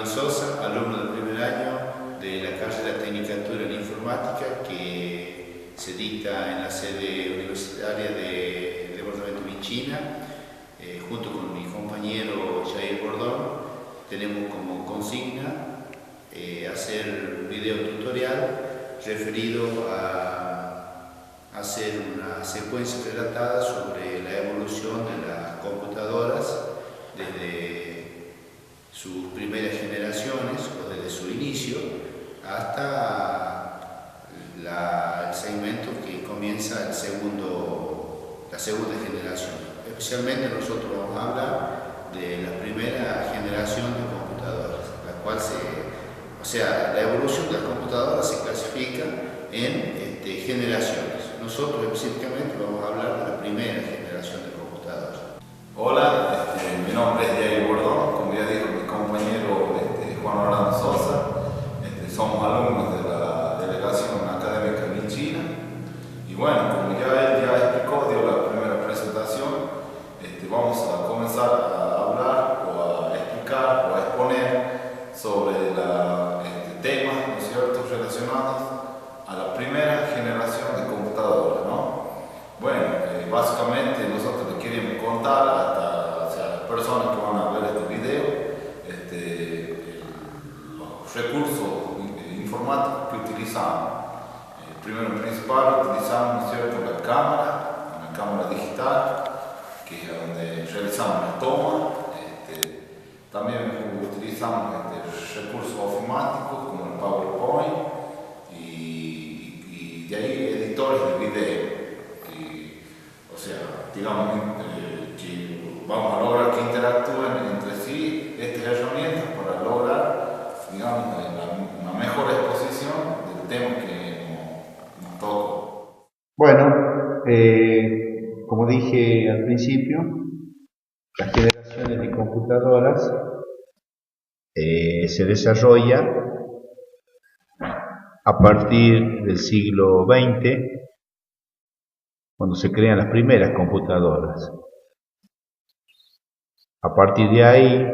Iván Sosa, alumno del primer año de la carrera Tecnicatura en Informática que se dicta en la sede universitaria del departamento Vinchina. Junto con mi compañero Jair Bordón tenemos como consigna hacer un video tutorial referido a hacer una secuencia relatada sobre la evolución de las computadoras desde sus primeras generaciones o desde su inicio hasta el segmento que comienza la segunda generación. Especialmente nosotros vamos a hablar de la primera generación de computadoras, la cual la evolución de las computadoras se clasifica en generaciones. Nosotros específicamente vamos a hablar de la primera generación de computadoras. Hola, mi nombre es Jair Bordón, como ya dijo mi compañero Juan Orlando Sosa. Somos alumnos de la delegación académica Vinchina. Y bueno, como ya él explicó, dio la primera presentación, vamos a comenzar a hablar o a explicar o a exponer sobre temas, ¿no es cierto?, relacionados a la primera generación de computadoras, ¿no? Bueno, básicamente nosotros les queremos contar a las personas que van a ver este video los recursos informáticos que utilizamos. Primero en principal utilizamos, ¿no es cierto?, una cámara digital, que es donde realizamos la toma. También utilizamos recursos ofimáticos como el PowerPoint y de ahí editores de video. Digamos que vamos a lograr que interactúen entre sí estas herramientas para lograr, digamos, una mejor exposición del tema que nos toca. Bueno, como dije al principio, las generaciones de computadoras se desarrolla a partir del siglo XX, cuando se crean las primeras computadoras. A partir de ahí,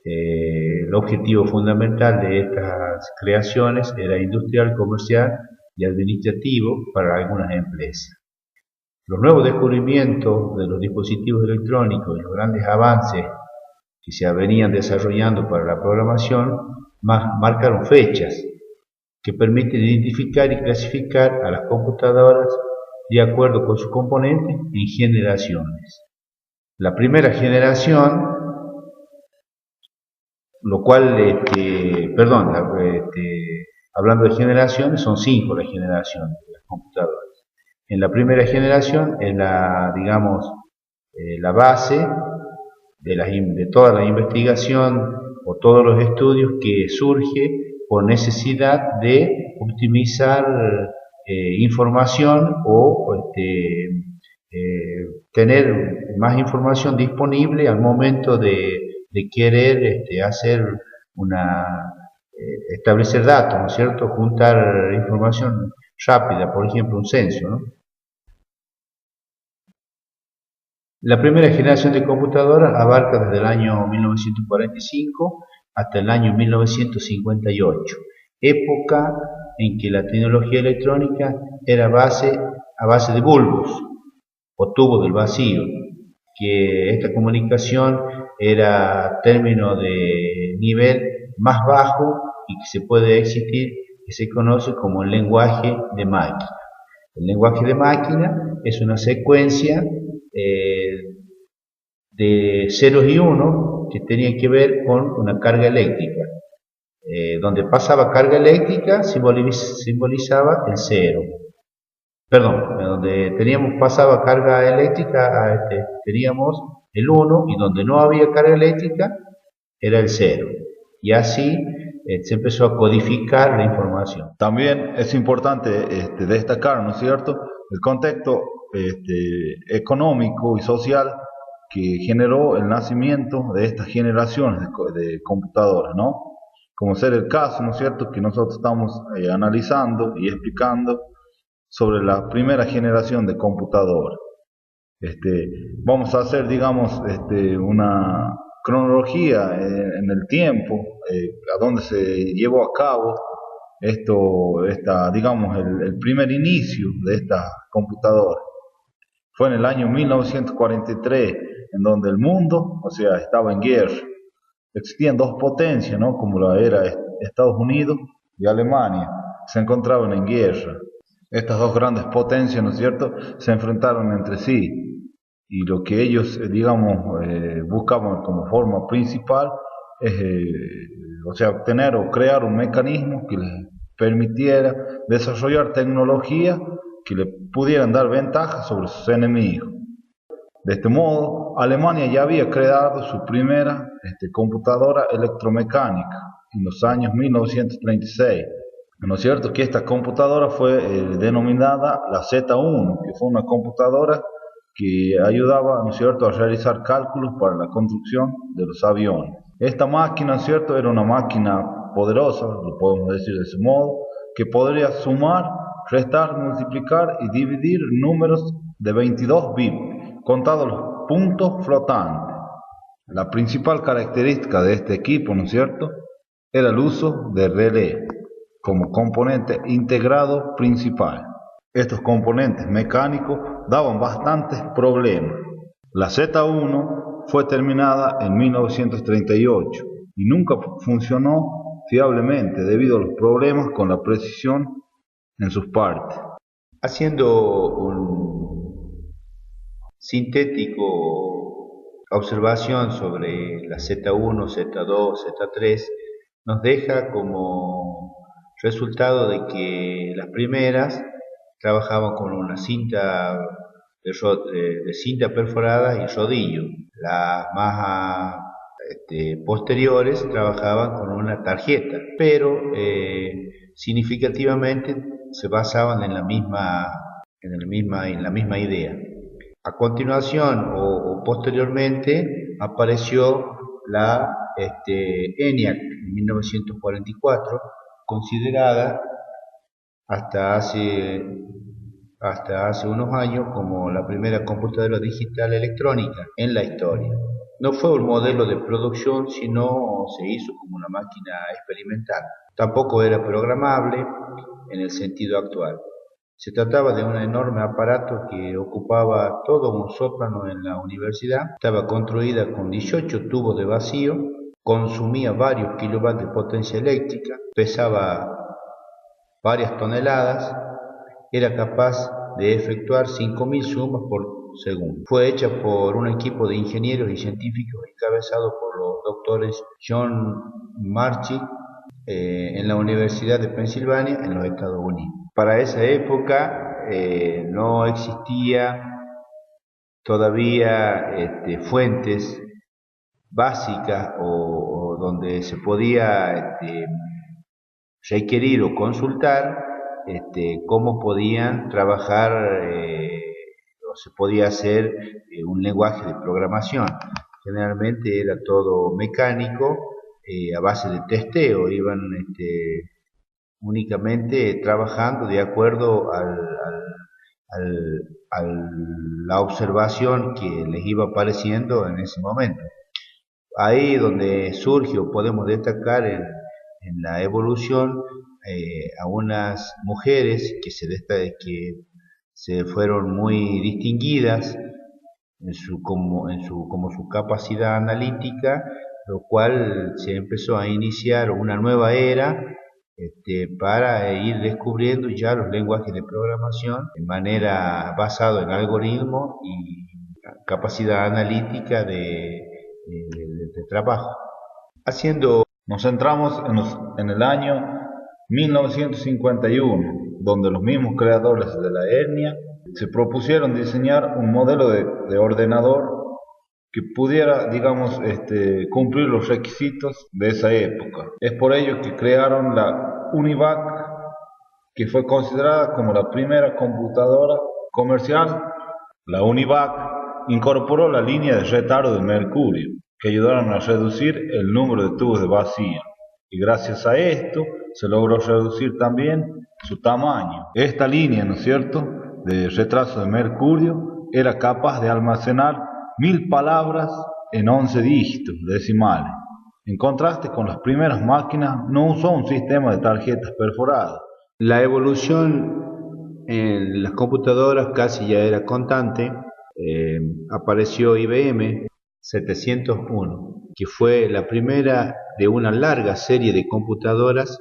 el objetivo fundamental de estas creaciones era industrial, comercial y administrativo para algunas empresas. Los nuevos descubrimientos de los dispositivos electrónicos y los grandes avances que se venían desarrollando para la programación marcaron fechas que permiten identificar y clasificar a las computadoras de acuerdo con sus componentes en generaciones. La primera generación, lo cual, hablando de generaciones, son 5 las generaciones de las computadoras. En la primera generación es la base de toda la investigación o todos los estudios que surge por necesidad de optimizar información o tener más información disponible al momento de querer establecer datos, ¿no es cierto?, juntar información rápida, por ejemplo un censo, ¿no? La primera generación de computadoras abarca desde el año 1945 hasta el año 1958, época en que la tecnología electrónica era a base de bulbos o tubos del vacío, que esta comunicación era término de nivel más bajo y que se puede existir, que se conoce como el lenguaje de máquina. El lenguaje de máquina es una secuencia de ceros y unos que tenían que ver con una carga eléctrica. Donde pasaba carga eléctrica simbolizaba el 0. Perdón, donde pasaba carga eléctrica teníamos el 1, y donde no había carga eléctrica era el 0. Y así se empezó a codificar la información. También es importante destacar, ¿no es cierto?, el contexto económico y social que generó el nacimiento de estas generaciones de computadoras, ¿no? Como ser el caso, ¿no es cierto?, que nosotros estamos analizando y explicando sobre la primera generación de computadoras. Vamos a hacer, digamos, una cronología en el tiempo, a donde se llevó a cabo digamos, el primer inicio de esta computadora. Fue en el año 1943, en donde el mundo, o sea, estaba en guerra. Existían dos potencias, ¿no? Como la era Estados Unidos y Alemania, se encontraban en guerra. Estas dos grandes potencias, ¿no es cierto?, se enfrentaron entre sí, y lo que ellos, digamos, buscaban como forma principal es, o sea, obtener o crear un mecanismo que les permitiera desarrollar tecnología que le pudieran dar ventaja sobre sus enemigos. De este modo, Alemania ya había creado su primera computadora electromecánica en los años 1936. ¿No es cierto? Que esta computadora fue denominada la Z1, que fue una computadora que ayudaba, ¿no es cierto?, a realizar cálculos para la construcción de los aviones. Esta máquina, ¿no es cierto?, era una máquina poderosa, lo podemos decir de ese modo, que podría sumar, restar, multiplicar y dividir números de 22 bits, contados los puntos flotantes. La principal característica de este equipo, ¿no es cierto?, era el uso de relé como componente integrado principal. Estos componentes mecánicos daban bastantes problemas. La Z1 fue terminada en 1938 y nunca funcionó fiablemente debido a los problemas con la precisión en sus partes. Haciendo un sintético observación sobre la Z1, Z2, Z3, nos deja como resultado de que las primeras trabajaban con una cinta de cinta perforada y rodillo. Las más posteriores trabajaban con una tarjeta, pero significativamente se basaban en la misma idea. A continuación o posteriormente apareció la ENIAC en 1944, considerada hasta hace unos años como la primera computadora digital electrónica en la historia. No fue un modelo de producción, sino se hizo como una máquina experimental. Tampoco era programable en el sentido actual. Se trataba de un enorme aparato que ocupaba todo un sótano en la universidad. Estaba construida con 18 tubos de vacío, consumía varios kilovatios de potencia eléctrica, pesaba varias toneladas, era capaz de efectuar 5.000 sumas por segundo. Fue hecha por un equipo de ingenieros y científicos encabezado por los doctores John Marchik en la Universidad de Pensilvania en los Estados Unidos. Para esa época no existía todavía fuentes básicas o donde se podía requerir o consultar cómo podían trabajar o se podía hacer un lenguaje de programación. Generalmente era todo mecánico, a base de testeo, iban únicamente trabajando de acuerdo a la observación que les iba apareciendo en ese momento. Ahí donde surge o podemos destacar en la evolución a unas mujeres que se fueron muy distinguidas como su capacidad analítica, lo cual se empezó a iniciar una nueva era para ir descubriendo ya los lenguajes de programación de manera basada en algoritmos y capacidad analítica de trabajo. Nos centramos en el año 1951, donde los mismos creadores de la ENIAC se propusieron diseñar un modelo de ordenador que pudiera, digamos, cumplir los requisitos de esa época. Es por ello que crearon la UNIVAC, que fue considerada como la primera computadora comercial. La UNIVAC incorporó la línea de retardo de mercurio, que ayudaron a reducir el número de tubos de vacío, y gracias a esto se logró reducir también su tamaño. Esta línea, ¿no es cierto?, de retraso de mercurio era capaz de almacenar 1000 palabras en 11 dígitos decimales. En contraste con las primeras máquinas, no usó un sistema de tarjetas perforadas. La evolución en las computadoras casi ya era constante. Apareció IBM 701, que fue la primera de una larga serie de computadoras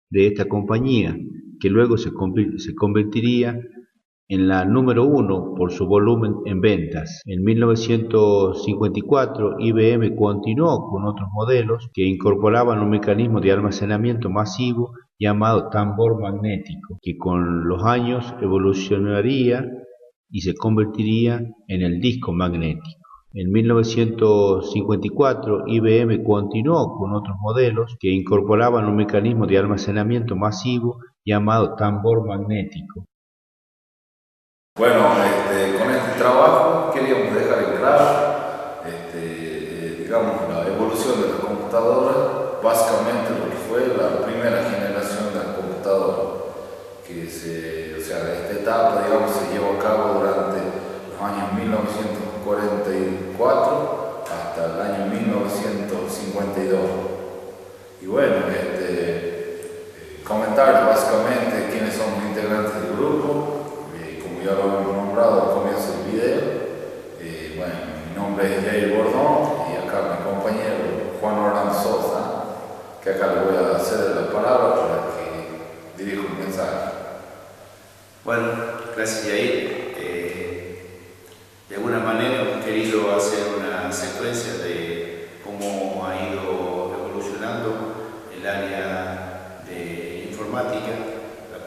de esta compañía, que luego se convertiría en la número uno por su volumen en ventas. En 1954, IBM continuó con otros modelos que incorporaban un mecanismo de almacenamiento masivo llamado tambor magnético, que con los años evolucionaría y se convertiría en el disco magnético. En 1954, IBM continuó con otros modelos que incorporaban un mecanismo de almacenamiento masivo llamado tambor magnético. Bueno, con este trabajo queríamos dejar en claro, digamos, la evolución de la computadora, básicamente lo que fue la primera generación de la computadora, que esta etapa, digamos, se llevó a cabo durante los años 1944 hasta el año 1952. Y bueno, comentar básicamente quiénes son los integrantes del grupo. Ya lo hemos nombrado al comienzo del video. Bueno, mi nombre es Jair Bordón y acá mi compañero Juan Orlando Sosa, que acá le voy a ceder la palabra para que dirija un mensaje. Bueno, gracias Jair. De alguna manera hemos querido hacer una secuencia de cómo ha ido evolucionando el área de informática,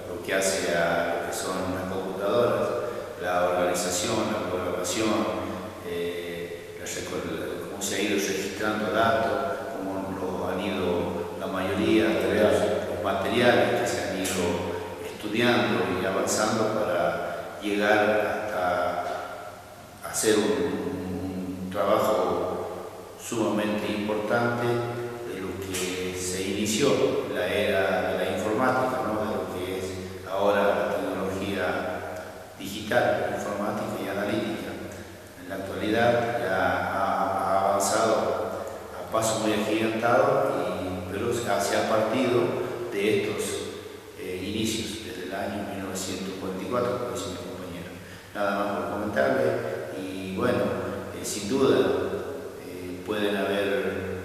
lo que hace a lo que son las computadoras, la organización, la programación, cómo se ha ido registrando datos, cómo lo han ido la mayoría de los materiales que se han ido estudiando y avanzando para llegar hasta hacer un trabajo sumamente importante de lo que se inició la era de la informática, ¿no? De lo que es ahora la tecnología digital, informática y analítica. En la actualidad ya ha avanzado a paso muy agigantado, pero se ha partido de estos inicios desde el año 1944, como dice mi compañero. Nada más por comentarle y bueno, sin duda pueden haber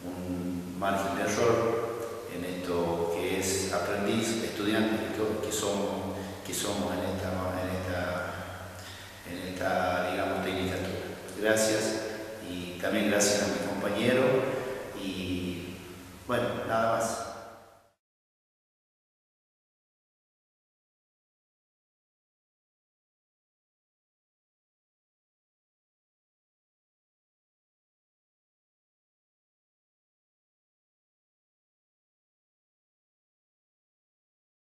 un margen de error en esto que es aprendiz, estudiantes que somos en esta digamos, tecnicatura. Gracias y también gracias a mi compañero y bueno, nada más.